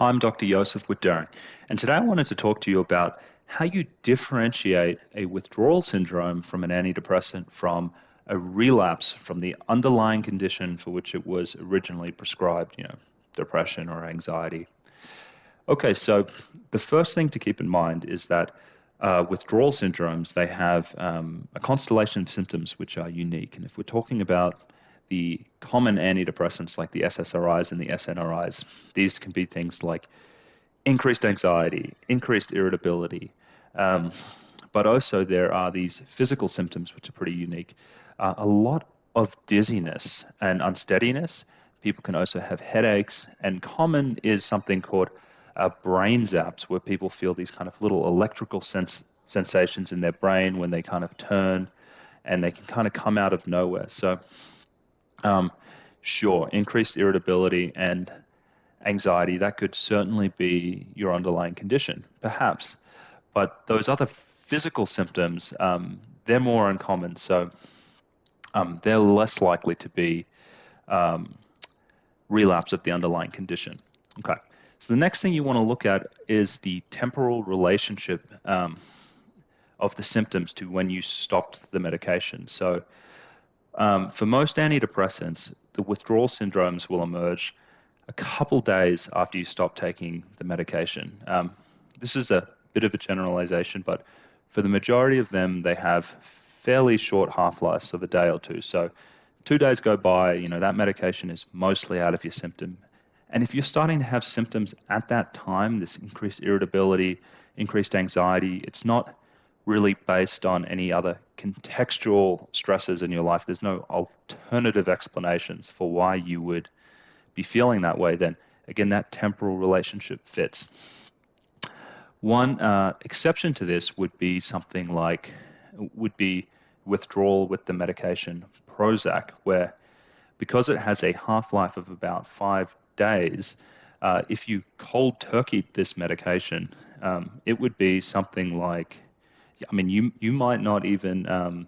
Hi, I'm Dr. Joseph with Darren, and today I wanted to talk to you about how you differentiate a withdrawal syndrome from an antidepressant from a relapse from the underlying condition for which it was originally prescribed, depression or anxiety. Okay, so the first thing to keep in mind is that withdrawal syndromes, they have a constellation of symptoms which are unique. And if we're talking about the common antidepressants like the SSRIs and the SNRIs, these can be things like increased anxiety, increased irritability, but also there are these physical symptoms which are pretty unique. A lot of dizziness and unsteadiness. People can also have headaches, and common is something called brain zaps, where people feel these kind of little electrical sensations in their brain when they kind of turn, and they can kind of come out of nowhere. So, sure, increased irritability and anxiety, that could certainly be your underlying condition, perhaps. But those other physical symptoms, they're more uncommon, so they're less likely to be relapse of the underlying condition. Okay. So the next thing you want to look at is the temporal relationship of the symptoms to when you stopped the medication. So for most antidepressants, the withdrawal syndromes will emerge a couple days after you stop taking the medication. This is a bit of a generalization, but for the majority of them, they have fairly short half-lives of a day or two. So 2 days go by, that medication is mostly out of your system. And if you're starting to have symptoms at that time, this increased irritability, increased anxiety, it's not really based on any other contextual stresses in your life. There's no alternative explanations for why you would be feeling that way. Then again, that temporal relationship fits. One exception to this would be withdrawal with the medication Prozac, where because it has a half-life of about 5 days, if you cold turkeyed this medication, it would be something like, you might not even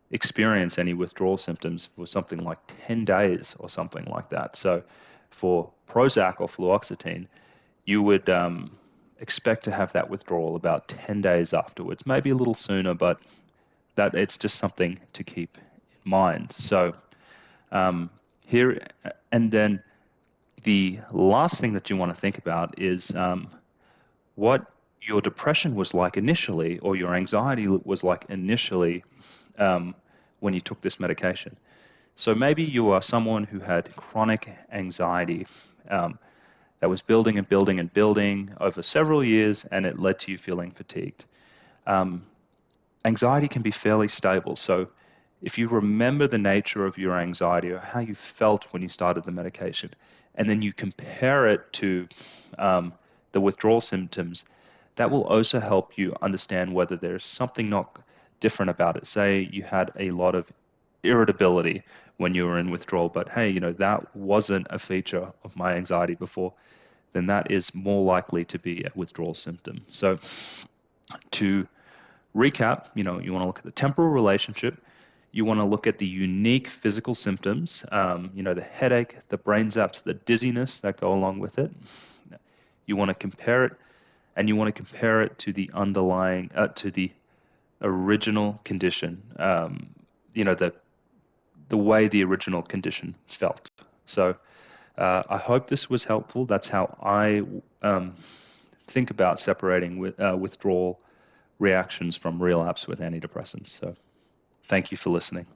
experience any withdrawal symptoms for something like 10 days or something like that. So for Prozac or fluoxetine, you would expect to have that withdrawal about 10 days afterwards, maybe a little sooner, but that it's just something to keep in mind. So here, and then the last thing that you want to think about is what your depression was like initially, or your anxiety was like initially when you took this medication. So maybe you are someone who had chronic anxiety that was building and building and building over several years, and it led to you feeling fatigued. Anxiety can be fairly stable. So if you remember the nature of your anxiety or how you felt when you started the medication, and then you compare it to the withdrawal symptoms, that will also help you understand whether there's something not different about it. Say you had a lot of irritability when you were in withdrawal, but hey, that wasn't a feature of my anxiety before, then that is more likely to be a withdrawal symptom. So to recap, you want to look at the temporal relationship. You want to look at the unique physical symptoms, the headache, the brain zaps, the dizziness that go along with it. You want to compare it, and you want to compare it to the underlying, to the original condition, the way the original condition felt. So I hope this was helpful. That's how I think about separating withdrawal reactions from relapse with antidepressants. So thank you for listening.